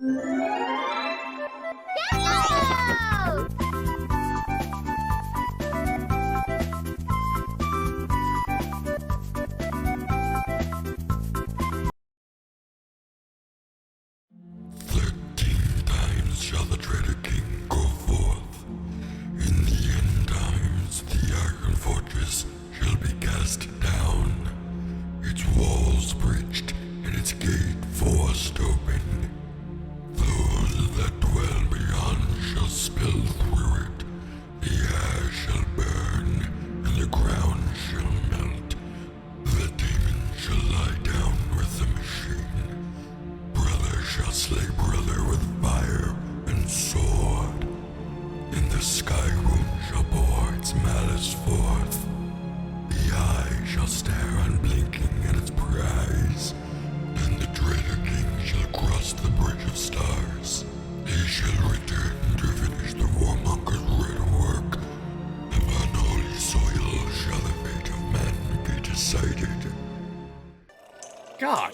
Shall the dreaded king go forth? In the end times, the iron fortress shall be cast down, its walls breached, and its gate forced open. Those that dwell beyond shall spill through it. The air shall burn, and the ground shall melt. The demon shall lie down with the machine. Brother shall slay brother with fire and sword. In the sky room shall pour its malice forth. The eye shall stare unblinking at its prize. Then the dreader king shall cross the bridge of stars. He shall return to finish the warmonger's red work. Upon holy soil shall the fate of man be decided. God,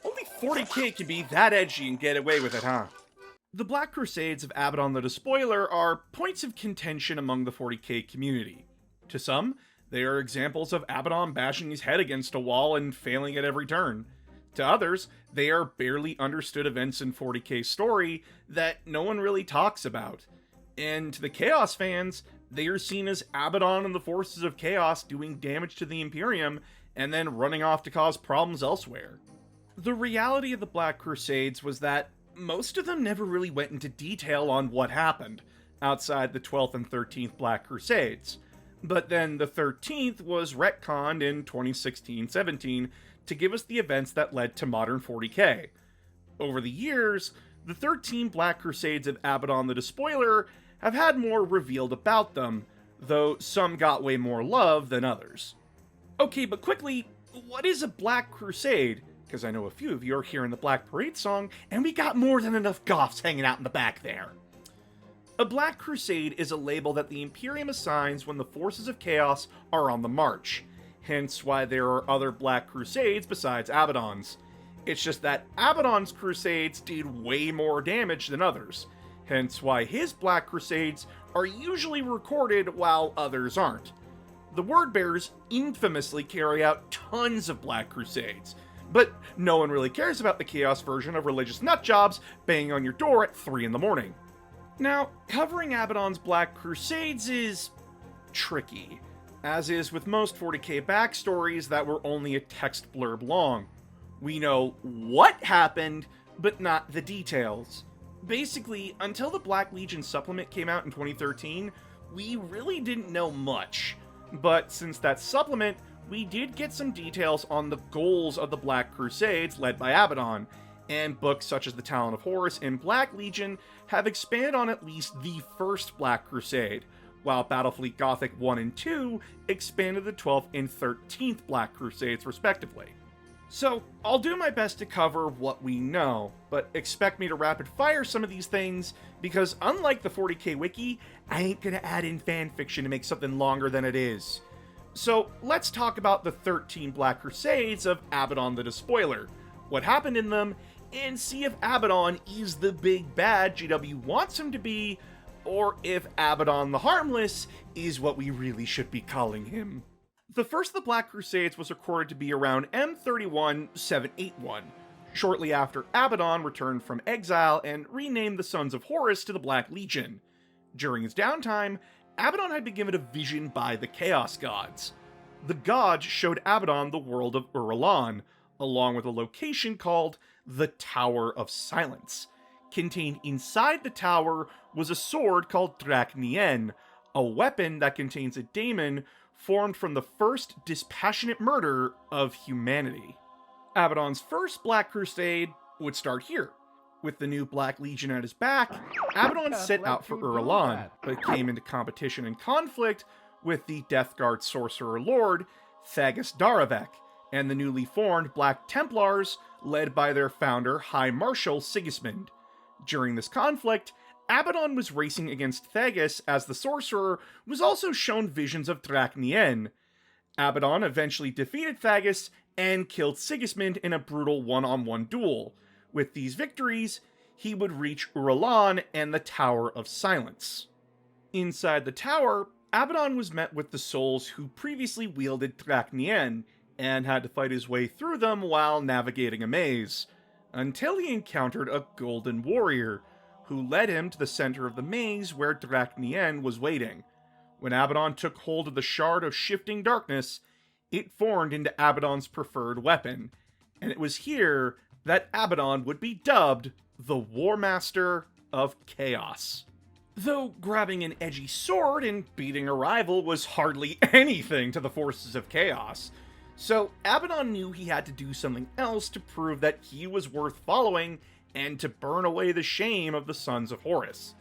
only 40k can be that edgy and get away with it, huh? The Black Crusades of Abaddon the Despoiler are points of contention among the 40k community. To some, they are examples of Abaddon bashing his head against a wall and failing at every turn. To others, they are barely understood events in 40k's story that no one really talks about. And to the Chaos fans, they are seen as Abaddon and the forces of Chaos doing damage to the Imperium and then running off to cause problems elsewhere. The reality of the Black Crusades was that most of them never really went into detail on what happened, outside the 12th and 13th Black Crusades. But then the 13th was retconned in 2016-17 to give us the events that led to modern 40k. Over the years, the 13 Black Crusades of Abaddon the Despoiler have had more revealed about them, though some got way more love than others. Okay, but quickly, what is a Black Crusade? Because I know a few of you are hearing the Black Parade song, and we got more than enough goths hanging out in the back there. A Black Crusade is a label that the Imperium assigns when the forces of Chaos are on the march, hence why there are other Black Crusades besides Abaddon's. It's just that Abaddon's Crusades did way more damage than others, hence why his Black Crusades are usually recorded while others aren't. The Wordbearers infamously carry out tons of Black Crusades, but no one really cares about the Chaos version of religious nutjobs banging on your door at 3 in the morning. Now, covering Abaddon's Black Crusades is tricky, as is with most 40k backstories that were only a text blurb long. We know what happened, but not the details. Basically, until the Black Legion supplement came out in 2013, we really didn't know much. But since that supplement, we did get some details on the goals of the Black Crusades led by Abaddon, and books such as The Talon of Horus and Black Legion have expanded on at least the first Black Crusade, while Battlefleet Gothic 1 and 2 expanded the 12th and 13th Black Crusades respectively. So, I'll do my best to cover what we know, but expect me to rapid fire some of these things, because unlike the 40k wiki, I ain't gonna add in fanfiction to make something longer than it is. So, let's talk about the 13 Black Crusades of Abaddon the Despoiler, what happened in them, and see if Abaddon is the big bad GW wants him to be, or if Abaddon the Harmless is what we really should be calling him. The first of the Black Crusades was recorded to be around M31781, shortly after Abaddon returned from exile and renamed the Sons of Horus to the Black Legion. During his downtime, Abaddon had been given a vision by the Chaos Gods. The gods showed Abaddon the world of Ur-Alan, along with a location called the Tower of Silence. Contained inside the tower was a sword called drach'nyen, a weapon that contains a daemon formed from the first dispassionate murder of humanity. Abaddon's first Black Crusade would start here. With the new Black Legion at his back, Abaddon set out for Ur-Alan, but came into competition and conflict with the Death Guard Sorcerer Lord, Thagus Daravek, and the newly formed Black Templars, led by their founder, High Marshal Sigismund. During this conflict, Abaddon was racing against Thagus as the sorcerer was also shown visions of drach'nyen. Abaddon eventually defeated Thagus and killed Sigismund in a brutal one-on-one duel. With these victories, he would reach Uralan and the Tower of Silence. Inside the tower, Abaddon was met with the souls who previously wielded drach'nyen and had to fight his way through them while navigating a maze, until he encountered a golden warrior, who led him to the center of the maze where drach'nyen was waiting. When Abaddon took hold of the shard of shifting darkness, it formed into Abaddon's preferred weapon, and it was here that Abaddon would be dubbed the War Master of Chaos. Though grabbing an edgy sword and beating a rival was hardly anything to the forces of chaos, so Abaddon knew he had to do something else to prove that he was worth following and to burn away the shame of the Sons of Horus.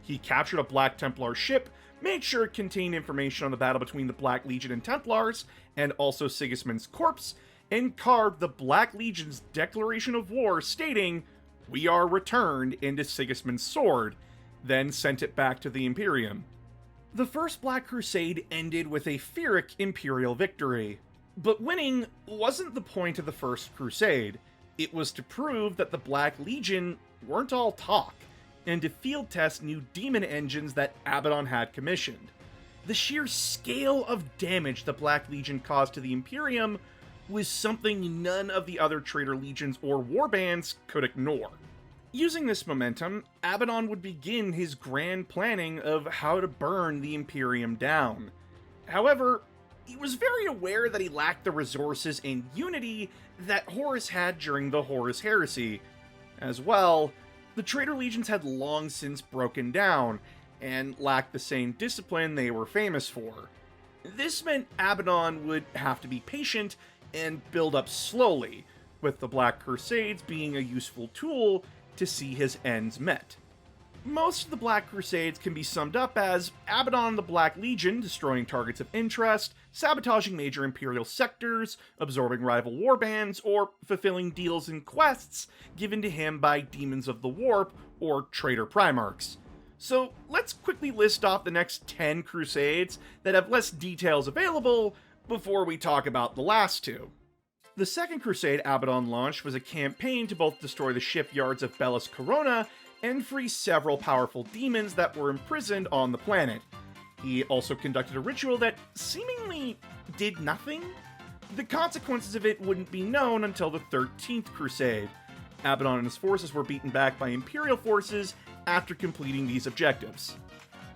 He captured a Black Templar ship, made sure it contained information on the battle between the Black Legion and Templars, and also Sigismund's corpse, and carved the Black Legion's declaration of war stating, "We are returned," into Sigismund's sword, then sent it back to the Imperium. The First Black Crusade ended with a Pyrrhic Imperial victory, but winning wasn't the point of the First Crusade. It was to prove that the Black Legion weren't all talk, and to field test new demon engines that Abaddon had commissioned. The sheer scale of damage the Black Legion caused to the Imperium was something none of the other traitor legions or warbands could ignore. Using this momentum, Abaddon would begin his grand planning of how to burn the Imperium down. However, he was very aware that he lacked the resources and unity that Horus had during the Horus Heresy. As well, the traitor legions had long since broken down, and lacked the same discipline they were famous for. This meant Abaddon would have to be patient and build up slowly, with the Black Crusades being a useful tool to see his ends met. Most of the Black Crusades can be summed up as Abaddon and the Black Legion destroying targets of interest, sabotaging major Imperial sectors, absorbing rival warbands, or fulfilling deals and quests given to him by Demons of the Warp or traitor Primarchs. So let's quickly list off the next 10 Crusades that have less details available before we talk about the last two. The Second Crusade Abaddon launched was a campaign to both destroy the shipyards of Bellis Corona and free several powerful demons that were imprisoned on the planet. He also conducted a ritual that seemingly did nothing. The consequences of it wouldn't be known until the 13th Crusade. Abaddon and his forces were beaten back by Imperial forces after completing these objectives.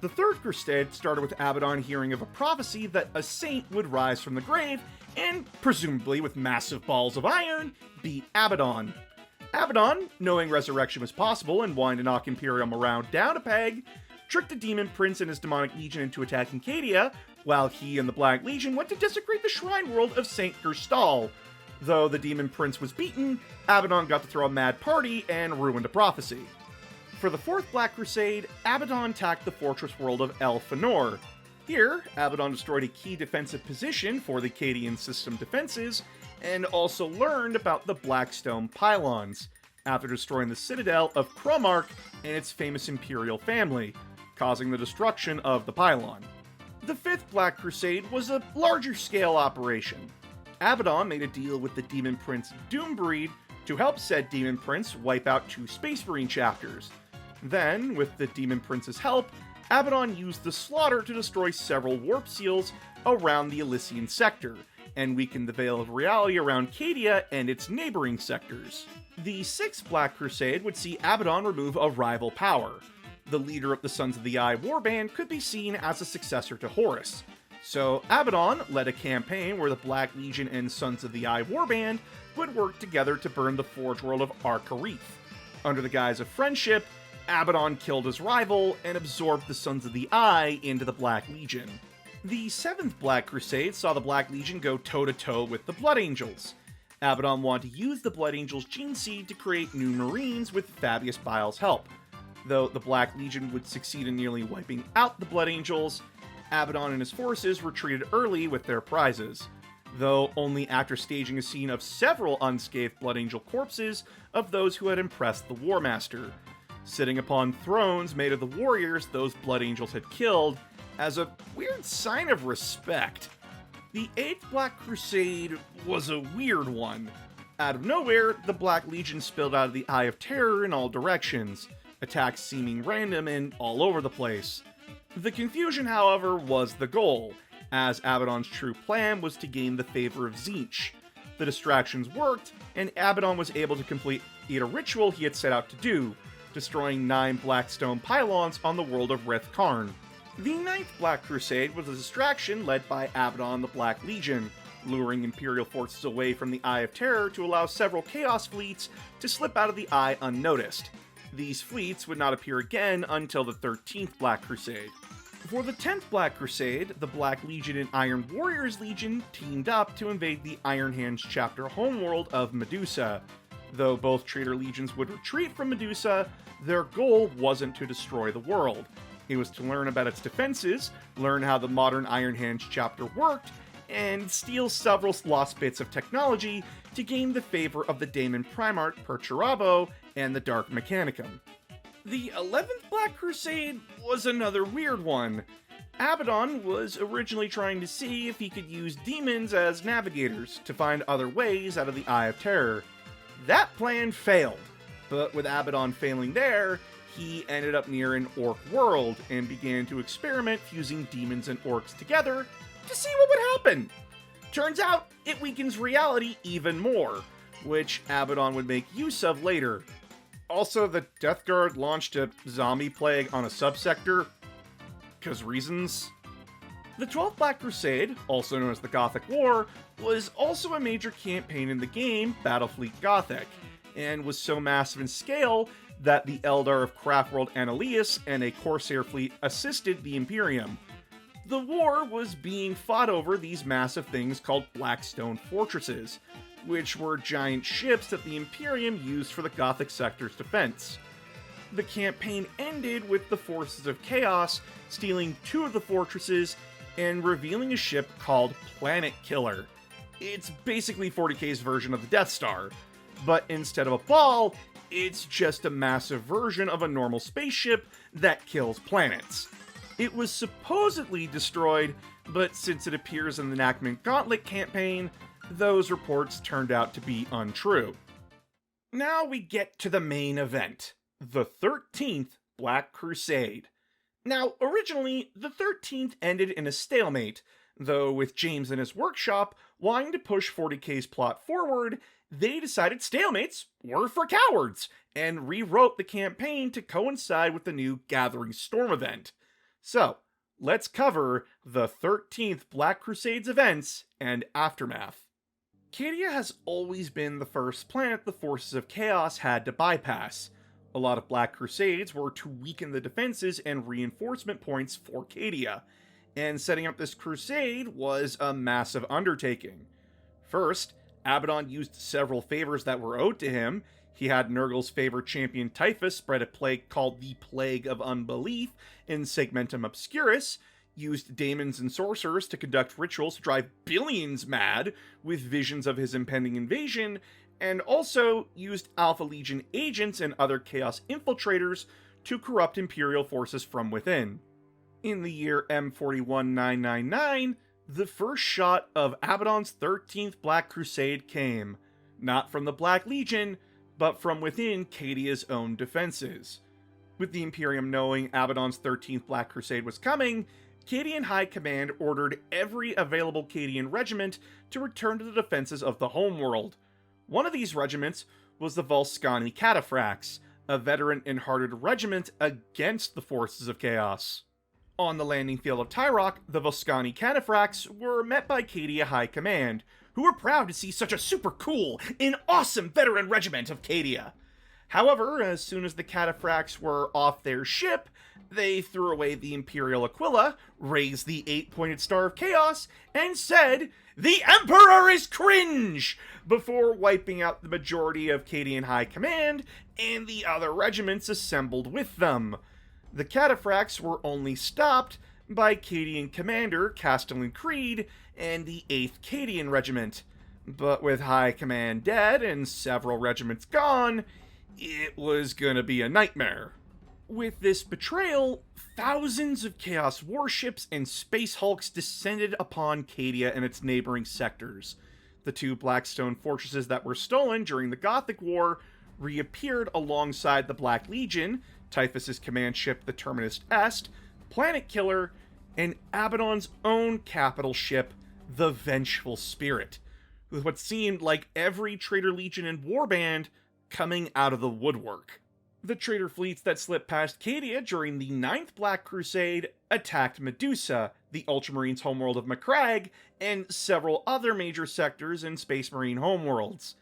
The Third Crusade started with Abaddon hearing of a prophecy that a saint would rise from the grave and, presumably with massive balls of iron, beat Abaddon. Abaddon, knowing resurrection was possible and wanting to knock Imperial morale down a peg, tricked the Demon Prince and his demonic legion into attacking Cadia, while he and the Black Legion went to desecrate the shrine world of Saint Gerstal. Though the Demon Prince was beaten, Abaddon got to throw a mad party and ruined a prophecy. For the Fourth Black Crusade, Abaddon attacked the fortress world of El Fëanor. Here, Abaddon destroyed a key defensive position for the Cadian system defenses, and also learned about the Blackstone pylons, after destroying the citadel of Cromarch and its famous Imperial family, causing the destruction of the pylon. The Fifth Black Crusade was a larger scale operation. Abaddon made a deal with the Demon Prince Doombreed to help said Demon Prince wipe out 2 Space Marine chapters. Then, with the Demon Prince's help, Abaddon used the Slaughter to destroy several warp seals around the Elysian sector, and weakened the Veil of Reality around Cadia and its neighboring sectors. The Sixth Black Crusade would see Abaddon remove a rival power. The leader of the Sons of the Eye warband could be seen as a successor to Horus. So Abaddon led a campaign where the Black Legion and Sons of the Eye warband would work together to burn the Forge World of Arkarith. Under the guise of friendship, Abaddon killed his rival and absorbed the Sons of the Eye into the Black Legion. The Seventh Black Crusade saw the Black Legion go toe-to-toe with the Blood Angels. Abaddon wanted to use the Blood Angels' gene seed to create new Marines with Fabius Bile's help. Though the Black Legion would succeed in nearly wiping out the Blood Angels, Abaddon and his forces retreated early with their prizes, though only after staging a scene of several unscathed Blood Angel corpses of those who had impressed the War Master, sitting upon thrones made of the warriors those Blood Angels had killed, as a weird sign of respect. The Eighth Black Crusade was a weird one. Out of nowhere, the Black Legion spilled out of the Eye of Terror in all directions, attacks seeming random and all over the place. The confusion, however, was the goal, as Abaddon's true plan was to gain the favor of Tzeentch. The distractions worked, and Abaddon was able to complete a ritual he had set out to do, destroying 9 black stone pylons on the world of Rith Karn. The 9th Black Crusade was a distraction led by Abaddon and the Black Legion, luring Imperial forces away from the Eye of Terror to allow several Chaos fleets to slip out of the Eye unnoticed. These fleets would not appear again until the 13th Black Crusade. For the 10th Black Crusade, the Black Legion and Iron Warriors Legion teamed up to invade the Iron Hands chapter homeworld of Medusa. Though both traitor legions would retreat from Medusa, their goal wasn't to destroy the world. It was to learn about its defenses, learn how the modern Iron Hands chapter worked, and steal several lost bits of technology to gain the favor of the Daemon Primarch Perturabo and the Dark Mechanicum. The 11th Black Crusade was another weird one. Abaddon was originally trying to see if he could use demons as navigators to find other ways out of the Eye of Terror. That plan failed, but with Abaddon failing there, he ended up near an orc world and began to experiment fusing demons and orcs together to see what would happen. Turns out, it weakens reality even more, which Abaddon would make use of later. Also, the Death Guard launched a zombie plague on a subsector, 'cause reasons. The 12th Black Crusade, also known as the Gothic War, was also a major campaign in the game Battlefleet Gothic, and was so massive in scale that the Eldar of Craftworld Annaleus and a Corsair fleet assisted the Imperium. The war was being fought over these massive things called Blackstone Fortresses, which were giant ships that the Imperium used for the Gothic sector's defense. The campaign ended with the forces of Chaos stealing 2 of the fortresses and revealing a ship called Planet Killer. It's basically 40k's version of the Death Star, but instead of a ball, it's just a massive version of a normal spaceship that kills planets. It was supposedly destroyed, but since it appears in the Nachman Gauntlet campaign, those reports turned out to be untrue. Now we get to the main event, the 13th Black Crusade. Now, originally, the 13th ended in a stalemate, though with James and his workshop wanting to push 40k's plot forward, they decided stalemates were for cowards, and rewrote the campaign to coincide with the new Gathering Storm event. So, let's cover the 13th Black Crusade's events and aftermath. Cadia has always been the first planet the forces of Chaos had to bypass. A lot of Black Crusades were to weaken the defenses and reinforcement points for Cadia, and setting up this crusade was a massive undertaking. First, Abaddon used several favors that were owed to him. He had Nurgle's favorite champion Typhus spread a plague called the Plague of Unbelief in Segmentum Obscurus, used daemons and sorcerers to conduct rituals to drive billions mad with visions of his impending invasion, and also used Alpha Legion agents and other Chaos infiltrators to corrupt Imperial forces from within. In the year M41999, the first shot of Abaddon's 13th Black Crusade came, not from the Black Legion, but from within Cadia's own defenses. With the Imperium knowing Abaddon's 13th Black Crusade was coming, Cadian High Command ordered every available Cadian regiment to return to the defenses of the homeworld. One of these regiments was the Volscani Cataphracts, a veteran and hardened regiment against the forces of Chaos. On the landing field of Tyrock, the Volscani Cataphracts were met by Cadia High Command, who were proud to see such a super cool and awesome veteran regiment of Cadia. However, as soon as the Cataphracts were off their ship, they threw away the Imperial Aquila, raised the 8-pointed Star of Chaos, and said, "The Emperor is cringe!" before wiping out the majority of Cadian High Command and the other regiments assembled with them. The Cataphracts were only stopped by Cadian Commander Castellan Creed and the 8th Cadian Regiment, but with High Command dead and several regiments gone, it was gonna be a nightmare. With this betrayal, thousands of Chaos warships and space hulks descended upon Cadia and its neighboring sectors. The two Blackstone fortresses that were stolen during the Gothic War reappeared alongside the Black Legion, Typhus's command ship the Terminus Est, Planet Killer, and Abaddon's own capital ship, the Vengeful Spirit, with what seemed like every Traitor Legion and Warband coming out of the woodwork. The traitor fleets that slipped past Cadia during the 9th Black Crusade attacked Medusa, the Ultramarines' homeworld of Macragge, and several other major sectors in Space Marine homeworlds.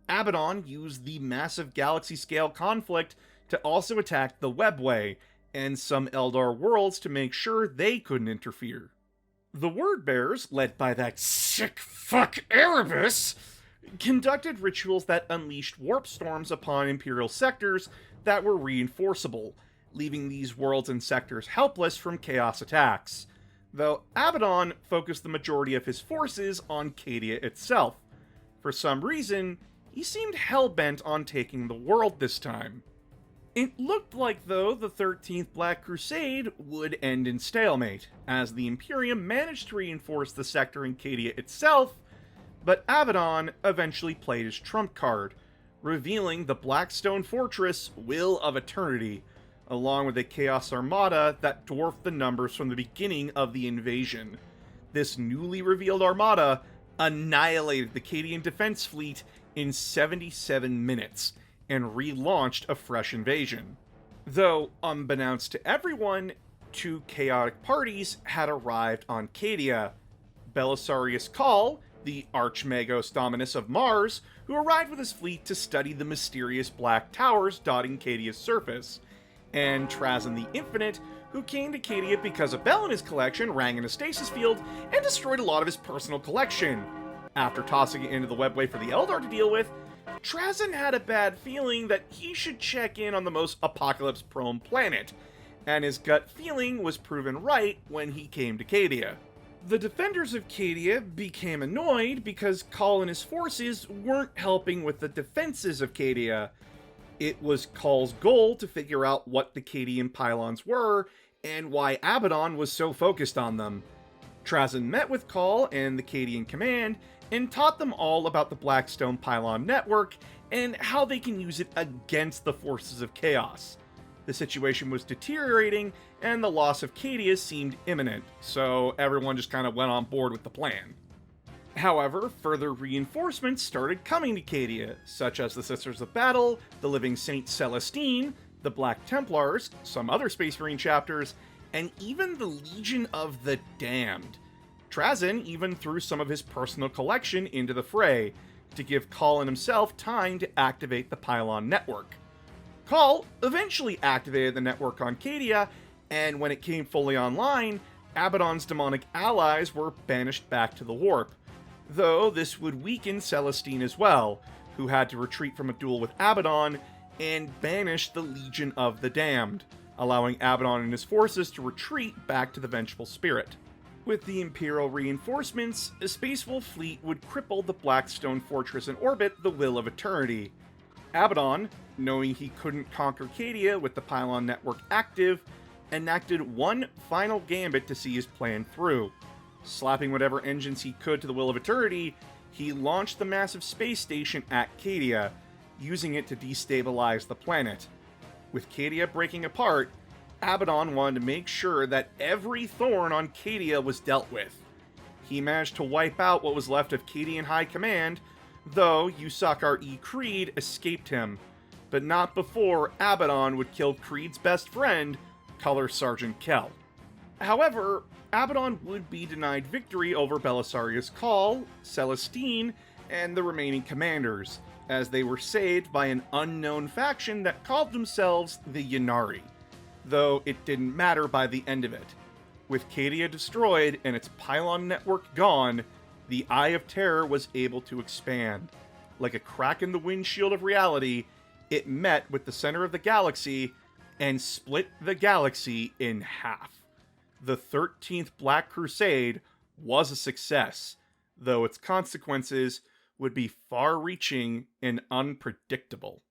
Abaddon used the massive galaxy-scale conflict to also attack the Webway, and some Eldar worlds to make sure they couldn't interfere. The Wordbearers, led by that sick fuck Erebus, conducted rituals that unleashed warp storms upon Imperial sectors that were reinforceable, leaving these worlds and sectors helpless from chaos attacks, though Abaddon focused the majority of his forces on Cadia itself. For some reason, he seemed hell-bent on taking the world this time. It looked like, though, the 13th Black Crusade would end in stalemate, as the Imperium managed to reinforce the sector in Cadia itself, but Abaddon eventually played his trump card, revealing the Blackstone Fortress Will of Eternity, along with a Chaos Armada that dwarfed the numbers from the beginning of the invasion. This newly revealed armada annihilated the Cadian defense fleet in 77 minutes, and relaunched a fresh invasion. Though, unbeknownst to everyone, two chaotic parties had arrived on Cadia. Belisarius Cawl, the Archmagos Dominus of Mars, who arrived with his fleet to study the mysterious black towers dotting Cadia's surface, and Trazyn the Infinite, who came to Cadia because a bell in his collection rang in a stasis field and destroyed a lot of his personal collection. After tossing it into the Webway for the Eldar to deal with, Trazyn had a bad feeling that he should check in on the most apocalypse-prone planet, and his gut feeling was proven right when he came to Cadia. The defenders of Cadia became annoyed because Cawl and his forces weren't helping with the defenses of Cadia. It was Call's goal to figure out what the Cadian pylons were, and why Abaddon was so focused on them. Trazyn met with Cawl and the Cadian command, and taught them all about the Blackstone Pylon network, and how they can use it against the forces of chaos. The situation was deteriorating, and the loss of Cadia seemed imminent, so everyone just kind of went on board with the plan. However, further reinforcements started coming to Cadia, such as the Sisters of Battle, the Living Saint Celestine, the Black Templars, some other Space Marine chapters, and even the Legion of the Damned. Trazyn even threw some of his personal collection into the fray, to give Cawl and himself time to activate the Pylon network. Cawl eventually activated the network on Cadia, and when it came fully online, Abaddon's demonic allies were banished back to the warp, though this would weaken Celestine as well, who had to retreat from a duel with Abaddon and banish the Legion of the Damned, allowing Abaddon and his forces to retreat back to the Vengeful Spirit. With the Imperial reinforcements, a Space Wolf fleet would cripple the Blackstone Fortress in orbit, the Will of Eternity. Abaddon, knowing he couldn't conquer Cadia with the Pylon network active, enacted one final gambit to see his plan through. Slapping whatever engines he could to the Will of Eternity, he launched the massive space station at Cadia, using it to destabilize the planet. With Cadia breaking apart, Abaddon wanted to make sure that every thorn on Cadia was dealt with. He managed to wipe out what was left of Cadian High Command, though Usakar E. Creed escaped him, but not before Abaddon would kill Creed's best friend, Color Sergeant Kell. However, Abaddon would be denied victory over Belisarius Cawl, Celestine, and the remaining commanders, as they were saved by an unknown faction that called themselves the Ynnari, though it didn't matter by the end of it. With Cadia destroyed and its pylon network gone, the Eye of Terror was able to expand. Like a crack in the windshield of reality, it met with the center of the galaxy and split the galaxy in half. The 13th Black Crusade was a success, though its consequences would be far-reaching and unpredictable.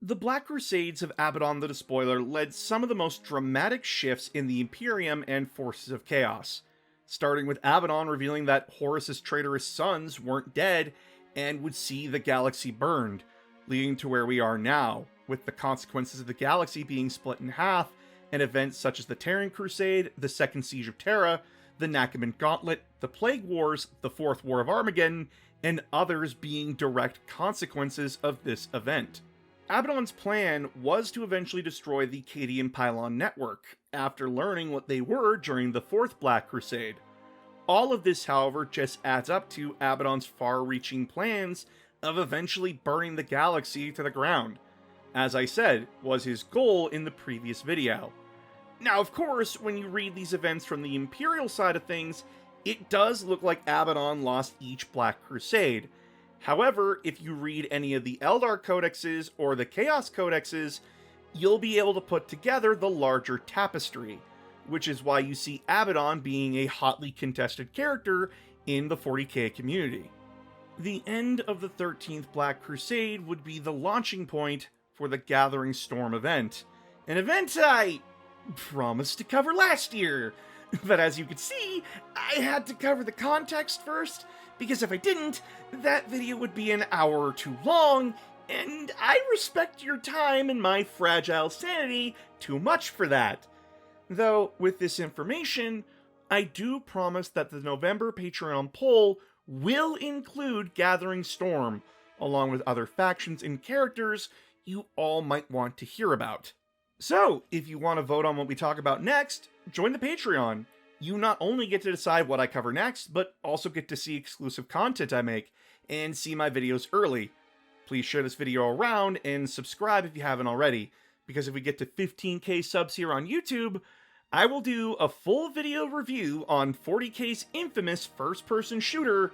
The Black Crusades of Abaddon the Despoiler led some of the most dramatic shifts in the Imperium and Forces of Chaos. starting with Abaddon revealing that Horus's traitorous sons weren't dead and would see the galaxy burned, leading to where we are now, with the consequences of the galaxy being split in half, and events such as the Terran Crusade, the Second Siege of Terra, the Nakaman Gauntlet, the Plague Wars, the Fourth War of Armageddon, and others being direct consequences of this event. Abaddon's plan was to eventually destroy the Cadian pylon network, after learning what they were during the Fourth Black Crusade. All of this, however, just adds up to Abaddon's far-reaching plans of eventually burning the galaxy to the ground, as I said, was his goal in the previous video. Now, of course, when you read these events from the Imperial side of things, it does look like Abaddon lost each Black Crusade. However, if you read any of the Eldar codexes or the Chaos codexes, you'll be able to put together the larger tapestry, which is why you see Abaddon being a hotly contested character in the 40k community. The end of the 13th Black Crusade would be the launching point for the Gathering Storm event, an event I promised to cover last year, but as you can see, I had to cover the context first, because if I didn't, that video would be an hour or too long, and I respect your time and my fragile sanity too much for that. Though, with this information, I do promise that the November Patreon poll will include Gathering Storm, along with other factions and characters you all might want to hear about. So, if you want to vote on what we talk about next, join the Patreon. You not only get to decide what I cover next, but also get to see exclusive content I make, and see my videos early. Please share this video around, and subscribe if you haven't already, because if we get to 15k subs here on YouTube, I will do a full video review on 40k's infamous first-person shooter,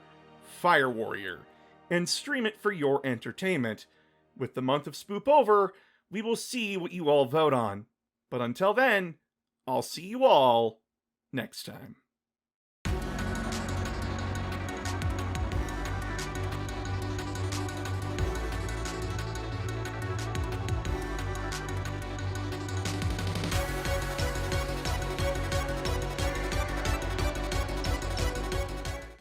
Fire Warrior, and stream it for your entertainment. With the month of Spoop over, we will see what you all vote on. But until then, I'll see you all next time.